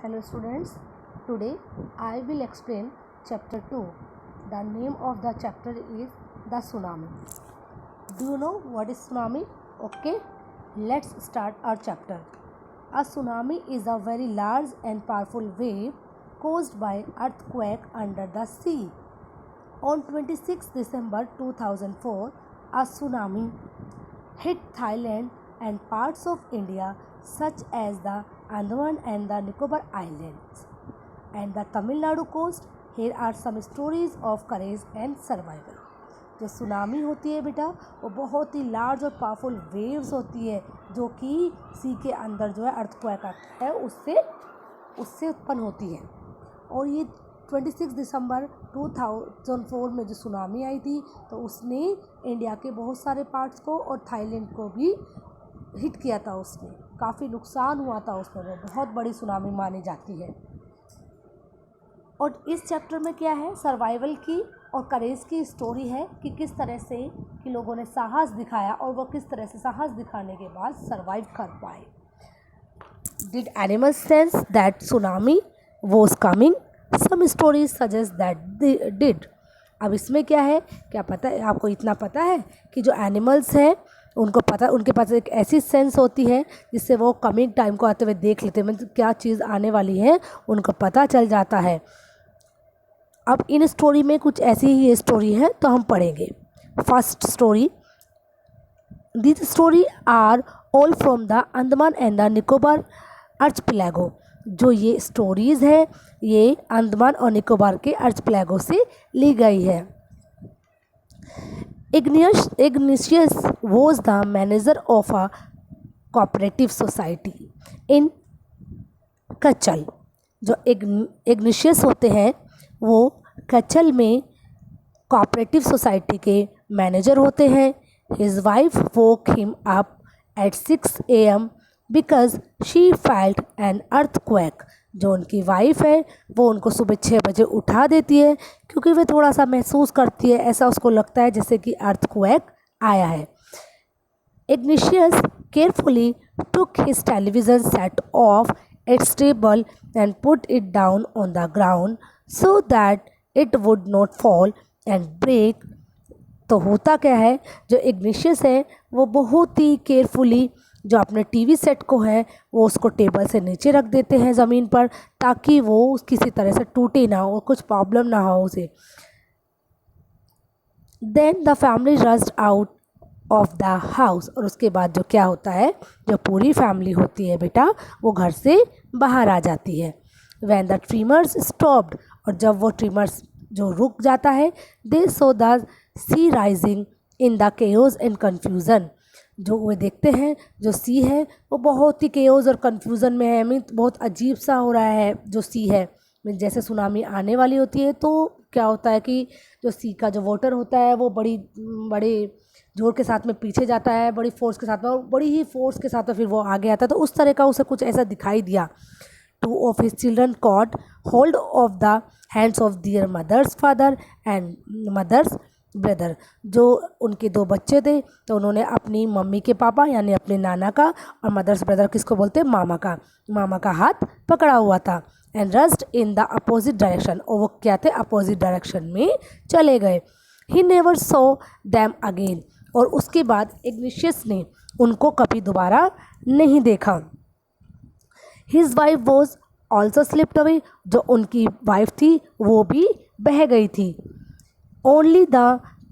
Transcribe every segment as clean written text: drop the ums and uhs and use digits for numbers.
Hello students, today I will explain chapter 2. The name of the chapter is the tsunami. Do you know what is tsunami? Okay, let's start our chapter. A tsunami is a very large and powerful wave caused by earthquake under the sea. On 26 December 2004, a tsunami hit Thailand and parts of India such as the Andaman and the Nicobar Islands and the Tamil Nadu coast. Here are some stories of courage and survival. जो tsunami होती है बेटा वो बहुत ही large और powerful waves होती है जो कि सी के अंदर जो है अर्थक्वेक आता है उससे उत्पन्न होती है। और ये 26 दिसंबर 2004 में जो सुनामी आई थी तो उसने इंडिया के बहुत सारे पार्ट्स को और थाईलैंड को भी हिट किया था। उसने काफ़ी नुकसान हुआ था उसमें, वो बहुत बड़ी सुनामी मानी जाती है। और इस चैप्टर में क्या है, सर्वाइवल की और करेज की स्टोरी है कि किस तरह से कि लोगों ने साहस दिखाया और वो किस तरह से साहस दिखाने के बाद सर्वाइव कर पाए। Did animals sense that tsunami was coming? Some stories suggest that they did. अब इसमें क्या है, क्या पता है आपको? इतना पता है कि जो एनिमल्स हैं उनके पास एक ऐसी सेंस होती है जिससे वो कमिंग टाइम को आते हुए देख लेते हैं, मतलब क्या चीज़ आने वाली है उनको पता चल जाता है। अब इन स्टोरी में कुछ ऐसी ही स्टोरी है तो हम पढ़ेंगे। First story, this story are all from the Andaman and the Nicobar archipelago. जो ये स्टोरीज़ है ये अंडमान और निकोबार के आर्चपेलागो से ली गई है। Ignatius was the manager of a cooperative society in कचल। जो इग्निशियस होते हैं वो कचल में कोऑपरेटिव सोसाइटी के मैनेजर होते हैं। His wife woke him up at 6 AM because she felt an earthquake। जो उनकी वाइफ है वो उनको सुबह 6 बजे उठा देती है क्योंकि वे थोड़ा सा महसूस करती है, ऐसा उसको लगता है जैसे कि अर्थक्वेक आया है। Ignatius carefully took his television set off its table and put it down on the ground so that it would not fall and break. तो होता क्या है, जो इग्निशियस है वो बहुत ही केयरफुली जो अपने टीवी सेट को है वो उसको टेबल से नीचे रख देते हैं ज़मीन पर ताकि वो किसी तरह से टूटे ना हो, कुछ प्रॉब्लम ना हो उसे। Then the family rushed out of the house. और उसके बाद जो क्या होता है, जो पूरी फैमिली होती है बेटा वो घर से बाहर आ जाती है। व्हेन द ट्रिमर्स स्टॉप्ड, और जब वो ट्रिमर्स जो रुक जाता है, they saw the sea rising in the chaos and confusion. जो वे देखते हैं जो सी है वो बहुत ही केओस और कन्फ्यूज़न में है, मीन बहुत अजीब सा हो रहा है जो सी है। मीन जैसे सुनामी आने वाली होती है तो क्या होता है कि जो सी का जो वाटर होता है वो बड़े जोर के साथ में पीछे जाता है, बड़ी फोर्स के साथ में, और बड़ी ही फोर्स के साथ में फिर वो आगे आता है। तो उस तरह का उसे कुछ ऐसा दिखाई दिया। Two of his children caught hold of the hands of their mother's father and mother's brother. जो उनके 2 बच्चे थे तो उन्होंने अपनी मम्मी के पापा यानी अपने नाना का, और मदर्स ब्रदर किसको बोलते हैं, मामा का हाथ पकड़ा हुआ था। And rushed in the opposite direction, और वो क्या थे, अपोजिट डायरेक्शन में चले गए। He never saw them again, और उसके बाद इग्निशियस ने उनको कभी दोबारा नहीं देखा। His wife was also slipped away, जो उनकी वाइफ थी वो भी बह गई थी। Only the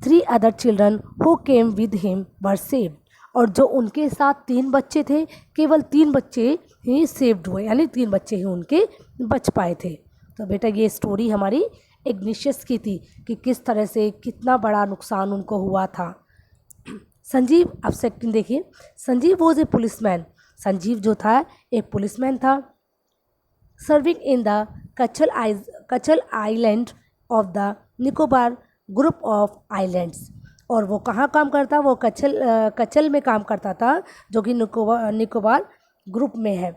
3 other children who came with him were saved, और जो उनके साथ 3 बच्चे थे केवल 3 बच्चे ही सेव्ड हुए, यानी 3 बच्चे ही उनके बच पाए थे। तो बेटा ये स्टोरी हमारी इग्निशियस की थी कि किस तरह से कितना बड़ा नुकसान उनको हुआ था। संजीव, अब सेकंड देखिए, Sanjeev was a policeman. Sanjeev जो था एक पुलिसमैन था। Serving in the Katchal island of the Nicobar group of islands. और वो कहाँ काम करता, वो कचल में काम करता था जो कि निकोबार ग्रुप में है।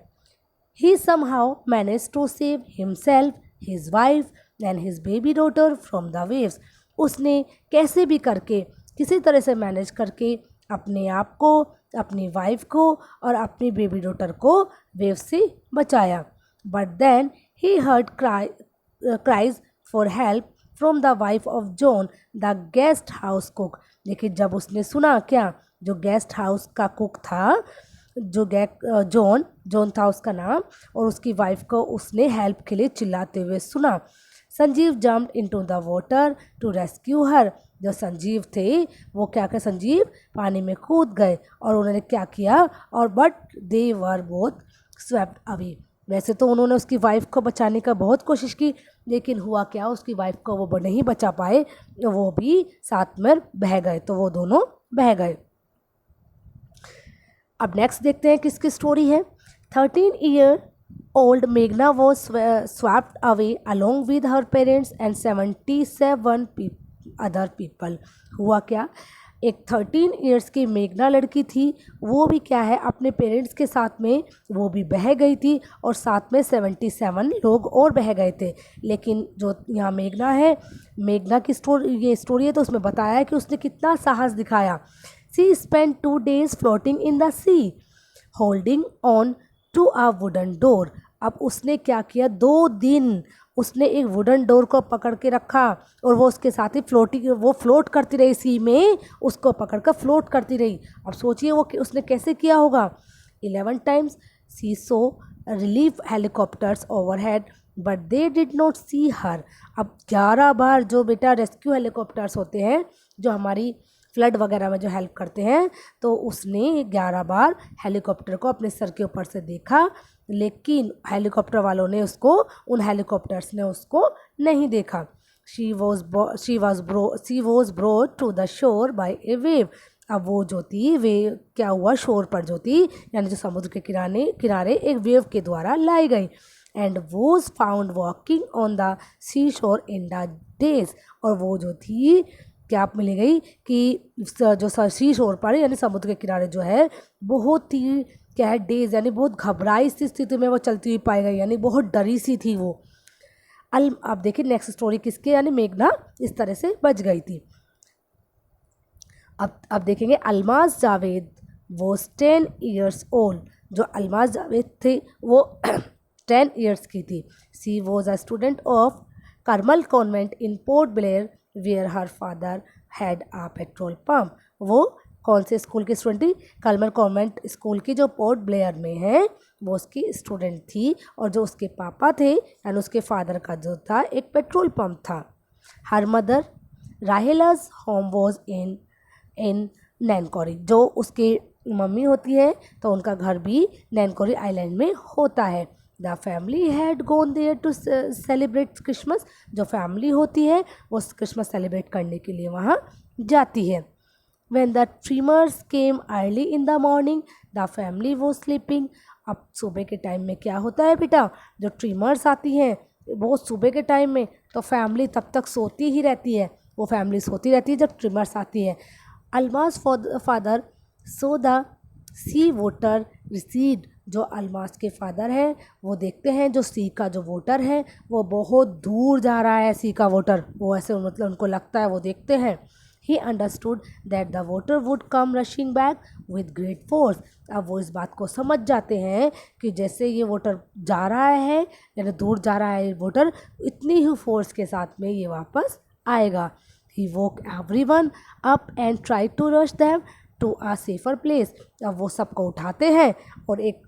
He somehow manage to save himself, his wife and his baby daughter from the waves. उसने कैसे भी करके किसी तरह से मैनेज करके अपने आप को, अपनी वाइफ को और अपनी बेबी डॉटर को वेव से बचाया। But then he heard cries for help from the wife of John the guest house cook. लेकिन जब उसने सुना क्या, जो गेस्ट हाउस का कुक था, जो जॉन जॉन था उसका नाम, और उसकी वाइफ को उसने हेल्प के लिए चिल्लाते हुए सुना। Sanjeev jumped into the water to rescue her. जो संजीव थे वो क्या कर, संजीव पानी में कूद गए और उन्होंने क्या किया, और but they were both swept away. वैसे तो उन्होंने उसकी वाइफ को बचाने का बहुत कोशिश की, लेकिन हुआ क्या, उसकी वाइफ को वो नहीं बचा पाए, वो भी साथ में बह गए, तो वो दोनों बह गए। अब नेक्स्ट देखते हैं किसकी स्टोरी है। 13 year old मेघना was swapped away along with her parents and 77 other people. हुआ क्या, एक 13 इयर्स की मेघना लड़की थी, वो भी क्या है अपने पेरेंट्स के साथ में वो भी बह गई थी, और साथ में 77 लोग और बह गए थे। लेकिन जो यहाँ मेघना है, मेघना की स्टोरी है, तो उसमें बताया है कि उसने कितना साहस दिखाया। She spent 2 days floating in the sea, holding on to a wooden door। अब उसने क्या किया, 2 दिन उसने एक वुडन डोर को पकड़ के रखा, और वो उसके साथ ही वो फ्लोट करती रही सी में, उसको पकड़ कर फ्लोट करती रही। अब सोचिए वो उसने कैसे किया होगा। 11 times she saw relief helicopters overhead but they did not see her। अब 11 बार जो बेटा रेस्क्यू हेलीकॉप्टर्स होते हैं, जो हमारी फ्लड वगैरह में जो हेल्प करते हैं, तो उसने 11 बार हेलीकॉप्टर को अपने सर के ऊपर से देखा, लेकिन हेलीकॉप्टर वालों ने उसको, उन हेलीकॉप्टर्स ने उसको नहीं देखा। She was brought to the shore by a wave. अब वो जो थी, वे क्या हुआ, शोर पर जो थी, यानी जो समुद्र के किनारे एक वेव के द्वारा लाई गई। And was found walking on the sea shore in the days. और वो जो थी क्या आप मिल गई कि जो सी शोर पर यानी समुद्र के किनारे जो है, बहुत ही क्या है डेज, यानी बहुत घबराई सी स्थिति में वो चलती हुई पाई गई, यानी बहुत डरी सी थी वो। अब देखिए नेक्स्ट स्टोरी किसके, यानी मेघना इस तरह से बच गई थी। अब देखेंगे अलमाज जावेद वो 10 years old। जो अलमाज जावेद थे वो 10 years की थी। She was a student of Carmel convent in Port Blair where her father had a petrol pump. वो कौन से स्कूल की स्टूडेंट थी, करमल कॉन्वेंट स्कूल की, जो पोर्ट ब्लेयर में है, वो उसकी स्टूडेंट थी। और जो उसके पापा थे यानी उसके फादर का जो था एक पेट्रोल पंप था। Her mother Rahela's home was in Nancowry. जो उसकी मम्मी होती है तो उनका घर भी नैनकोरी आइलैंड में होता है। The family had gone there to celebrate Christmas. जो फैमिली होती है वो क्रिसमस सेलिब्रेट करने के लिए वहाँ जाती है। When the dreamers came early in the morning, the family was sleeping। अब सुबह के टाइम में क्या होता है बेटा, जो ड्रीमर्स आती हैं वो सुबह के टाइम में, तो फैमिली तब तक सोती ही रहती है, वो फैमिली सोती रहती है जब ड्रीमर्स आती है। Almas father saw the sea water recede. जो अलमास के फादर हैं वो देखते हैं जो सी का जो वोटर है वो बहुत दूर जा रहा है, सी का वोटर, वो ऐसे मतलब उनको लगता है, वो देखते हैं। He understood that the water would come rushing back with great force। अब वो इस बात को समझ जाते हैं कि जैसे ये वोटर जा रहा है, यानी दूर जा रहा है वोटर, इतनी ही फोर्स के साथ में ये वापस आएगा। He woke everyone up and tried to rush them to a safer place। अब वो सबको उठाते हैं और एक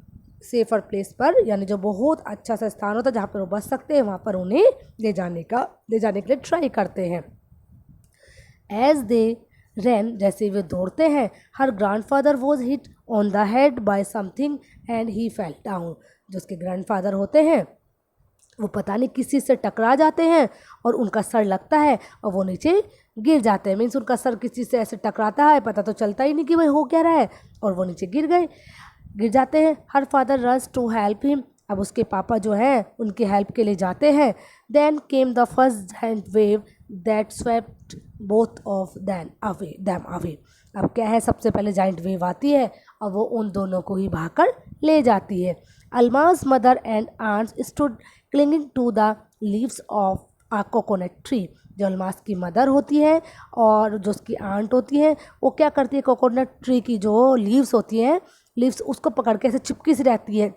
सेफर प्लेस पर, यानी जो बहुत अच्छा सा स्थान होता है जहाँ पर वो बच सकते हैं, वहाँ पर उन्हें ले जाने के लिए ट्राई करते हैं। एज दे रैन, जैसे वे दौड़ते हैं, her grandfather was hit on the head by something and he fell down. जो उसके ग्रैंडफादर होते हैं वो पता नहीं किसी से टकरा जाते हैं और उनका सर लगता है और वो नीचे गिर जाते हैं। मीन्स उनका सर किसी से ऐसे टकराता है, पता तो चलता ही नहीं कि भाई हो क्या रहा है, और वो नीचे गिर जाते हैं। Her father rush to help him. अब उसके पापा जो हैं उनकी हेल्प के लिए जाते हैं। Then came the first giant wave that swept both of them away. अब क्या है, सबसे पहले जायंट वेव आती है और वो उन दोनों को ही भागकर ले जाती है। Almas mother and aunts stood clinging to the leaves of a coconut tree. जो अलमास की मदर होती है और जो उसकी आंट होती है वो क्या करती है, कोकोनट ट्री की जो लीव्स होती हैं, लीव्स उसको पकड़ के ऐसे चिपकी सी रहती है,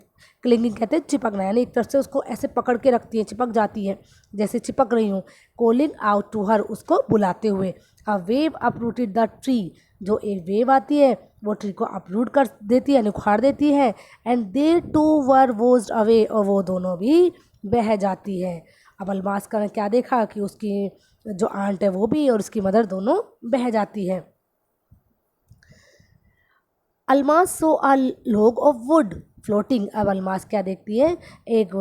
क्लिंगिंग कहते हैं चिपकना, यानी एक तरफ से उसको ऐसे पकड़ के रखती है, चिपक जाती है, जैसे चिपक रही हूँ। कॉलिंग आउट टू हर, उसको बुलाते हुए। A wave uprooted the tree, जो एक वेव आती है वो ट्री को अपरूट कर देती है, यानी उखाड़ देती है। And they two were washed away, और वो दोनों भी बह जाती है। अब अलमास ने क्या देखा कि उसकी जो आंट है वो भी और उसकी मदर दोनों बह जाती है। अलमास सो अ log ऑफ वुड फ्लोटिंग, अब अलमास क्या देखती है, एक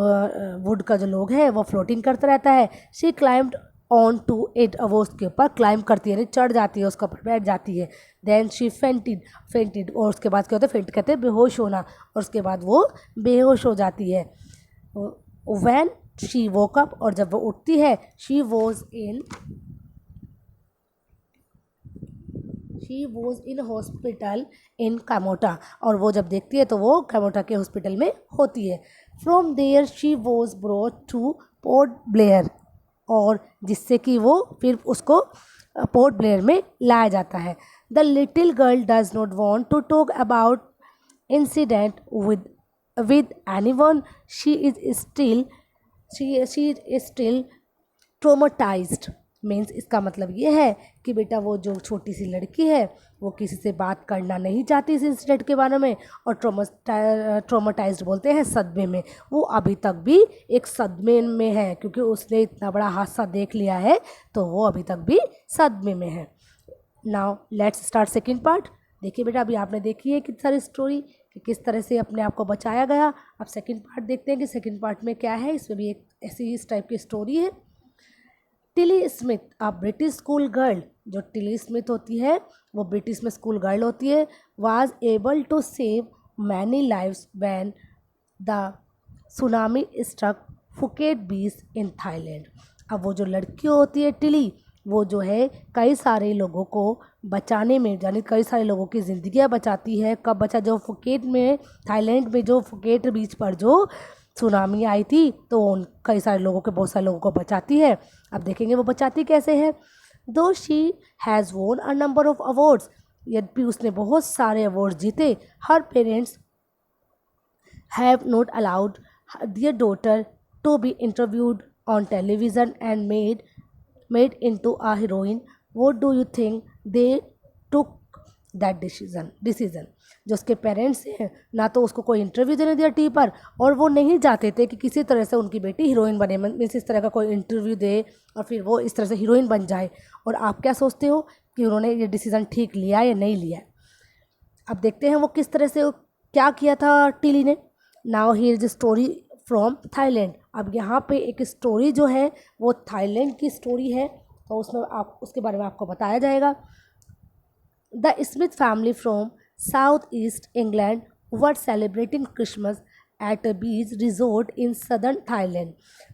वुड का जो लोग है वो फ्लोटिंग करता रहता है। She climbed on to it, वो उसके ऊपर क्लाइम करती है, यानी चढ़ जाती है, उसके ऊपर बैठ जाती है। देन शी फेंटेड, और उसके बाद क्या होता है, फेंट कहते हैं बेहोश होना, और उसके बाद वो बेहोश हो जाती है। व्हेन शी वोक अप, और जब वो उठती है, she was in hospital in Kamorta, और वो जब देखती है तो वो कैमोटा के हॉस्पिटल में होती है। From there she was brought to Port Blair, और जिससे कि वो फिर उसको पोर्ट ब्लेयर में लाया जाता है। The little girl does not want to talk about incident with anyone, she is still traumatised. Means इसका मतलब ये है कि बेटा वो जो छोटी सी लड़की है वो किसी से बात करना नहीं चाहती इस इंसिडेंट के बारे में, और ट्रोमाटाइज्ड बोलते हैं सदमे में। वो अभी तक भी एक सदमे में है, क्योंकि उसने इतना बड़ा हादसा देख लिया है, तो वो अभी तक भी सदमे में है। Now let's start second part. देखिए बेटा, अभी आपने देखी है कितनी सारी स्टोरी कि किस तरह से अपने आप को बचाया गया। अब सेकेंड पार्ट देखते हैं कि सेकेंड पार्ट में क्या है। इसमें भी एक ऐसी इस टाइप की स्टोरी है। Tilly Smith, a British school girl, जो टिली स्मिथ होती है वो ब्रिटिश में स्कूल गर्ल होती है, was able to save many lives when the tsunami struck Phuket beach in Thailand. अब वो जो लड़की होती है टिली, वो जो है कई सारे लोगों को बचाने में, यानी कई सारे लोगों की ज़िंदगियां बचाती है। कब बचा, जो फुकेट में, थाईलैंड में जो फुकेट बीच पर जो सुनामी आई थी, तो उन कई सारे लोगों के, बहुत सारे लोगों को बचाती है। अब देखेंगे वो बचाती कैसे है। दो शी हैज़ वोन अ नंबर ऑफ अवार्ड्स, यद्यपि उसने बहुत सारे अवार्ड जीते। Her parents have not allowed their daughter to be interviewed on television and made into a heroine. What do you think they took that decision. जो उसके parents हैं, ना तो उसको कोई इंटरव्यू देने दिया टीवी पर, और वो नहीं चाहते थे कि किसी तरह से उनकी बेटी हीरोइन बने, मीन्स इस तरह का कोई इंटरव्यू दे और फिर वो इस तरह से हीरोइन बन जाए। और आप क्या सोचते हो कि उन्होंने ये डिसीज़न ठीक लिया या नहीं लिया? अब देखते हैं वो किस तरह से क्या किया था टिली ने। Now here is story from Thailand. अब यहाँ पे एक स्टोरी जो है वो थाईलैंड की स्टोरी है, तो उसमें आप उसके बारे में आपको बताया जाएगा। The Smith family from south east England were celebrating Christmas at a beach resort in southern Thailand.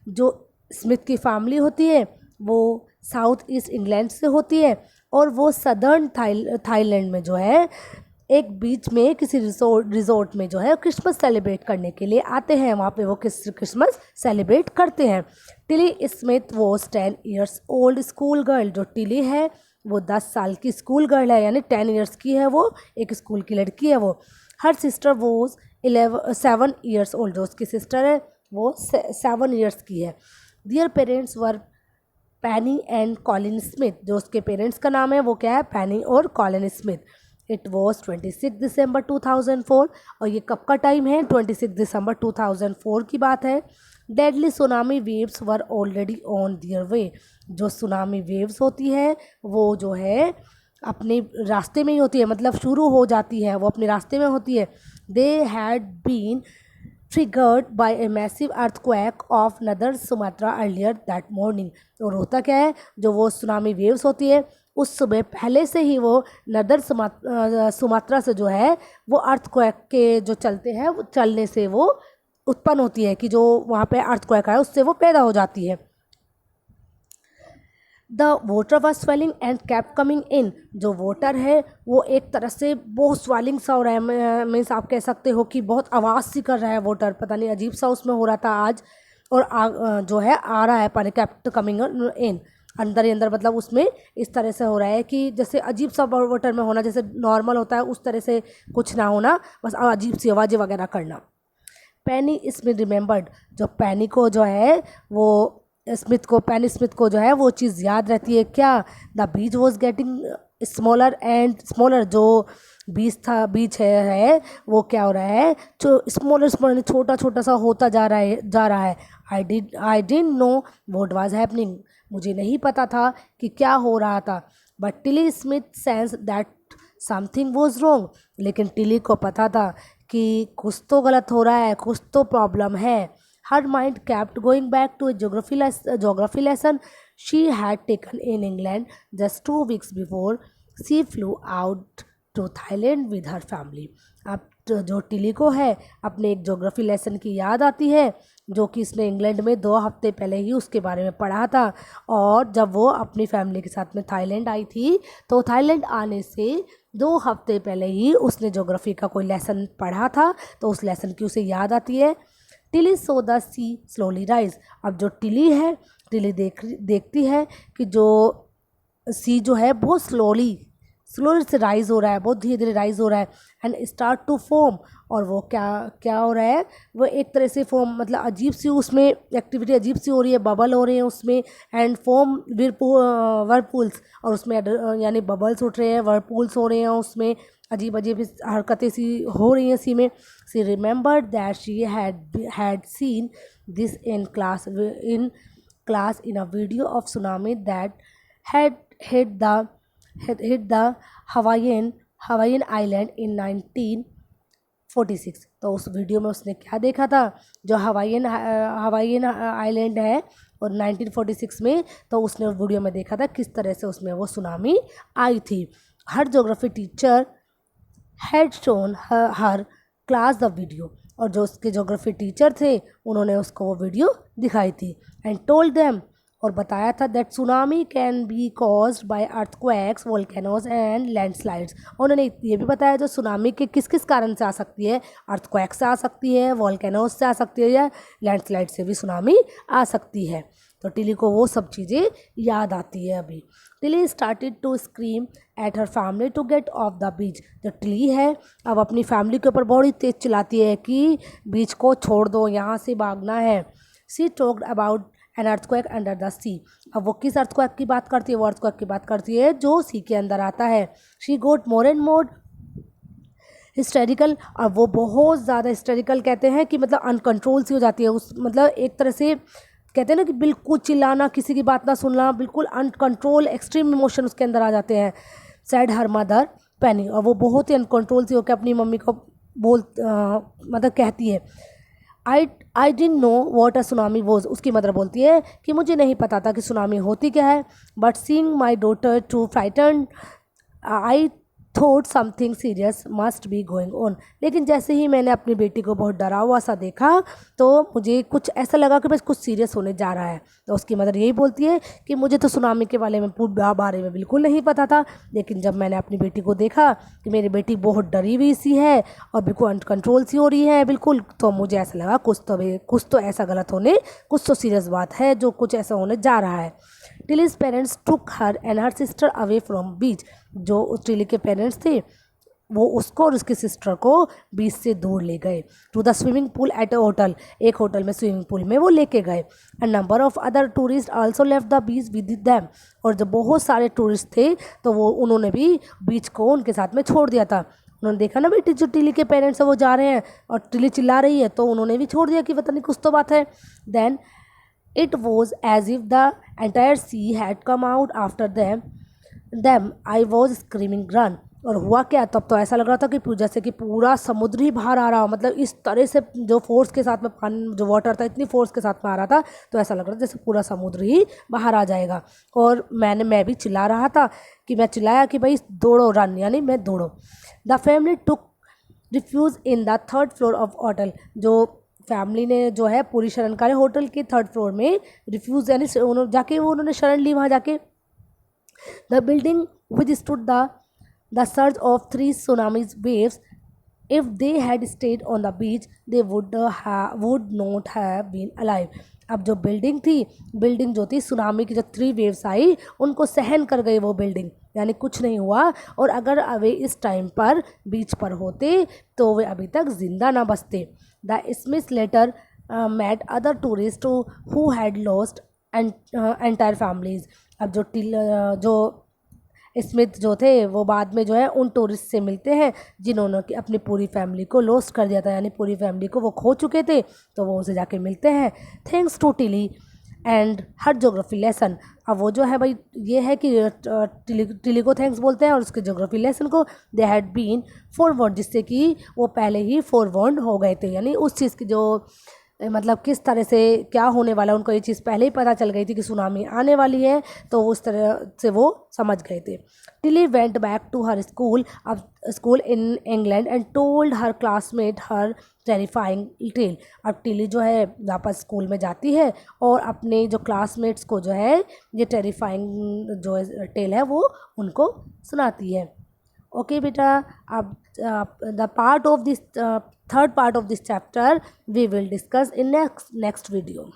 जो स्मिथ की फैमिली होती है वो साउथ ईस्ट इंग्लैंड से होती है, और वो सदर्न थाईलैंड में जो है एक बीच में किसी रिजोर्ट में जो है क्रिसमस सेलिब्रेट करने के लिए आते हैं। वहाँ पे वो क्रिसमस सेलिब्रेट करते हैं। Tilly Smith was 10 years old school girl. जो टिली है वो 10 साल की स्कूल गर्ल है, यानी 10 years की है, वो एक स्कूल की लड़की है वो। Her sister was 7 years old. जो उसकी सिस्टर है वो 7 years की है। दियर पेरेंट्स वर पैनी एंड कॉलिन स्मिथ। जो उसके पेरेंट्स का नाम है वो क्या है, पैनी और कॉलिन स्मिथ। इट वॉज 26 दिसंबर 2004, और ये कब का टाइम है, 26 दिसंबर 2004 की बात है। Deadly tsunami waves were already on their way. जो सुनामी वेव्स होती है वो जो है अपने रास्ते में ही होती है, मतलब शुरू हो जाती है, वो अपने रास्ते में होती है। They had been triggered by a massive earthquake off northern Sumatra earlier that morning. और होता क्या है, जो वो सुनामी वेव्स होती है उस सुबह पहले से ही वो नदर सुमात्रा से जो है वो अर्थक्वेक के जो चलते हैं, वो चलने से वो उत्पन्न होती है, कि जो वहाँ पे अर्थक्वेक है उससे वो पैदा हो जाती है। The water was swelling and cap coming in. जो वाटर है वो एक तरह से बहुत स्वेलिंग सा हो रहा है, मीन्स आप कह सकते हो कि बहुत आवाज़ सी कर रहा है वाटर, पता नहीं अजीब सा उसमें हो रहा था आज। और जो है आ रहा है पानी, कैप कमिंग इन, अंदर ही अंदर, मतलब उसमें इस तरह से हो रहा है कि जैसे अजीब सा वाटर में होना, जैसे नॉर्मल होता है उस तरह से कुछ ना होना, बस अजीब सी आवाज़ें वगैरह करना। पेनी स्मिथ रिमेंबर्ड, जो पेनी को जो है वो पेनी स्मिथ को जो है वो चीज़ याद रहती है क्या, the beach was getting smaller and smaller, जो बीच है वो क्या हो रहा है, जो स्मॉलर छोटा छोटा सा होता जा रहा है। I didn't know what was happening, मुझे नहीं पता था कि क्या हो रहा था। But Tilly Smith sense that something was wrong, लेकिन टिली को पता था कि कुछ तो गलत हो रहा है, कुछ तो प्रॉब्लम है। Her mind kept going back to a geography lesson she had taken in England just 2 weeks before she flew out to Thailand with her family. अब जो टिली को है अपने एक ज्योग्राफी लेसन की याद आती है जो कि इसने इंग्लैंड में 2 हफ्ते पहले ही उसके बारे में पढ़ा था। और जब वो अपनी फैमिली के साथ में थाईलैंड आई थी तो थाईलैंड आने से 2 हफ्ते पहले ही उसने ज्योग्राफी का कोई लेसन पढ़ा था, तो उस लेसन की उसे याद आती है। Tilly saw the sea slowly rise, अब जो टिली है टिली देखती है कि जो सी जो है बहुत स्लोली से राइज हो रहा है, बहुत धीरे धीरे राइज हो रहा है। एंड स्टार्ट टू फॉर्म, और वो क्या हो रहा है, वो एक तरह से फॉर्म मतलब अजीब सी उसमें एक्टिविटी अजीब सी हो रही है, बबल हो रहे हैं उसमें। एंड फॉर्म वर्लपूल्स, और उसमें यानी बबल्स उठ रहे हैं, वर्लपूल्स हो रहे हैं उसमें, अजीब अजीब हरकतें सी हो रही हैं सी में। She remembered that she had seen this in class in a video of tsunami that had hit the Hawaiian island इन 1946। तो उस वीडियो में उसने क्या देखा था, जो हवाईन आइलैंड है और 1946 में, तो उसने वीडियो में देखा था किस तरह से उसमें वो सुनामी आई थी। Her geography teacher had shown her class the video, और जो उसके ज्योग्राफी टीचर थे उन्होंने उसको वो वीडियो दिखाई थी। एंड टोल्ड देम, और बताया था that tsunami can be caused by earthquakes, volcanoes and landslides. उन्होंने ये भी बताया जो सुनामी के किस किस कारण से आ सकती है, अर्थक्वेक से आ सकती है, वोल्केनोज से आ सकती है, या लैंडस्लाइड से भी सुनामी आ सकती है। तो टिली को वो सब चीज़ें याद आती है अभी। Tilly started to scream at her family to get off the beach. जो टिली है अब अपनी फैमिली के ऊपर बड़ी तेज चिल्लाती है कि बीच को छोड़ दो, यहाँ से भागना है। She talked about an earthquake under the sea. अब वो किस अर्थक्वेक की बात करती है, वो अर्थक्वेक की बात करती है जो सी के अंदर आता है। She got more and more hysterical, और वो बहुत ज़्यादा हिस्टेरिकल कहते हैं कि मतलब अनकंट्रोल सी हो जाती है, उस मतलब एक तरह से कहते हैं ना कि बिल्कुल चिल्लाना, किसी की बात ना सुनना, बिल्कुल अनकंट्रोल एक्सट्रीम इमोशन उसके अंदर आ जाते हैं। सैड हर मदर पेनी, और वो बहुत ही अनकंट्रोल सी होकर अपनी मम्मी को मतलब कहती है I didn't know what a tsunami was. उसकी मदर बोलती है कि मुझे नहीं पता था कि सुनामी होती क्या है। But seeing my daughter too frightened I thought something serious must be going on. लेकिन जैसे ही मैंने अपनी बेटी को बहुत डरा हुआ सा देखा तो मुझे कुछ ऐसा लगा कि बस कुछ सीरियस होने जा रहा है। तो उसकी मदर यही बोलती है कि मुझे तो सुनामी के बारे में बिल्कुल नहीं पता था, लेकिन जब मैंने अपनी बेटी को देखा कि मेरी बेटी बहुत डरी हुई सी है और बिल्कुल अनकंट्रोल सी हो रही है बिल्कुल, तो मुझे ऐसा लगा कुछ तो ऐसा गलत होने, कुछ तो सीरियस बात है, जो कुछ ऐसा होने जा रहा है। Tilly's parents took her and her sister away from beach. जो टिली के पेरेंट्स थे वो उसको और उसकी सिस्टर को बीच से दूर ले गए। To the swimming pool at a hotel, एक होटल में स्विमिंग पूल में वो लेके गए। And number of other tourist also left the beach with them, और जब बहुत सारे टूरिस्ट थे तो वो उन्होंने भी बीच को उनके साथ में छोड़ दिया था। उन्होंने देखा ना बेटी जो टिली के पेरेंट्स है वो जा रहे हैं और टिली चिल्ला रही है, तो उन्होंने भी छोड़ दिया कि पता नहीं कुछ तो बात है। Then it was as if the entire sea had come out after them. I was screaming run। और हुआ क्या, तब तो ऐसा लग रहा था कि जैसे कि पूरा समुद्र ही बाहर आ रहा हो, मतलब इस तरह से जो फोर्स के साथ में पानी जो वाटर था इतनी फोर्स के साथ में आ रहा था, तो ऐसा लग रहा था जैसे पूरा समुद्र ही बाहर आ जाएगा। और मैं भी चिल्ला रहा था कि मैं चिल्लाया कि भाई दौड़ो, रन यानी मैं दौड़ो। The family took refuge in the 3rd floor of hotel. जो फैमिली ने जो है पूरी शरण का होटल के 3rd फ्लोर में रिफ्यूज यानी जाके उन्होंने शरण ली वहाँ जाके। The building which stood the surge of 3 tsunamis waves, if they had stayed on the beach they would not have been alive. अब जो बिल्डिंग जो थी सुनामी की जो 3 वेव्स आई उनको सहन कर गई वो बिल्डिंग, यानी कुछ नहीं हुआ। और अगर वे इस टाइम पर बीच पर होते तो वे अभी तक जिंदा ना बचते। The Smith later met other tourists who had lost entire families। अब जो स्मिथ जो थे वो बाद में जो है उन टूरिस्ट से मिलते हैं जिन्होंने कि अपनी पूरी फैमिली को लॉस्ट कर दिया था, यानी पूरी फैमिली को वो खो चुके थे, तो वो उनसे जाके मिलते हैं। Thanks to Tilly and her geography lesson. अब वो जो है भाई ये है कि टिली को थैंक्स बोलते हैं और उसके ज्योग्राफी लेसन को दे हैड बीन फॉरवर्ड, जिससे कि वो पहले ही फॉरवर्ड हो गए थे, यानी उस चीज़ की जो मतलब किस तरह से क्या होने वाला उनको ये चीज़ पहले ही पता चल गई थी कि सुनामी आने वाली है, तो उस तरह से वो समझ गए थे। Tilly went back to her school in England and told her classmate her terrifying tale. अब टिली जो है वापस स्कूल में जाती है और अपने जो क्लासमेट्स को जो है ये टेरिफाइंग जो टेल है वो उनको सुनाती है। ओके बेटा, अब the part of this third part of this chapter we will discuss in next video.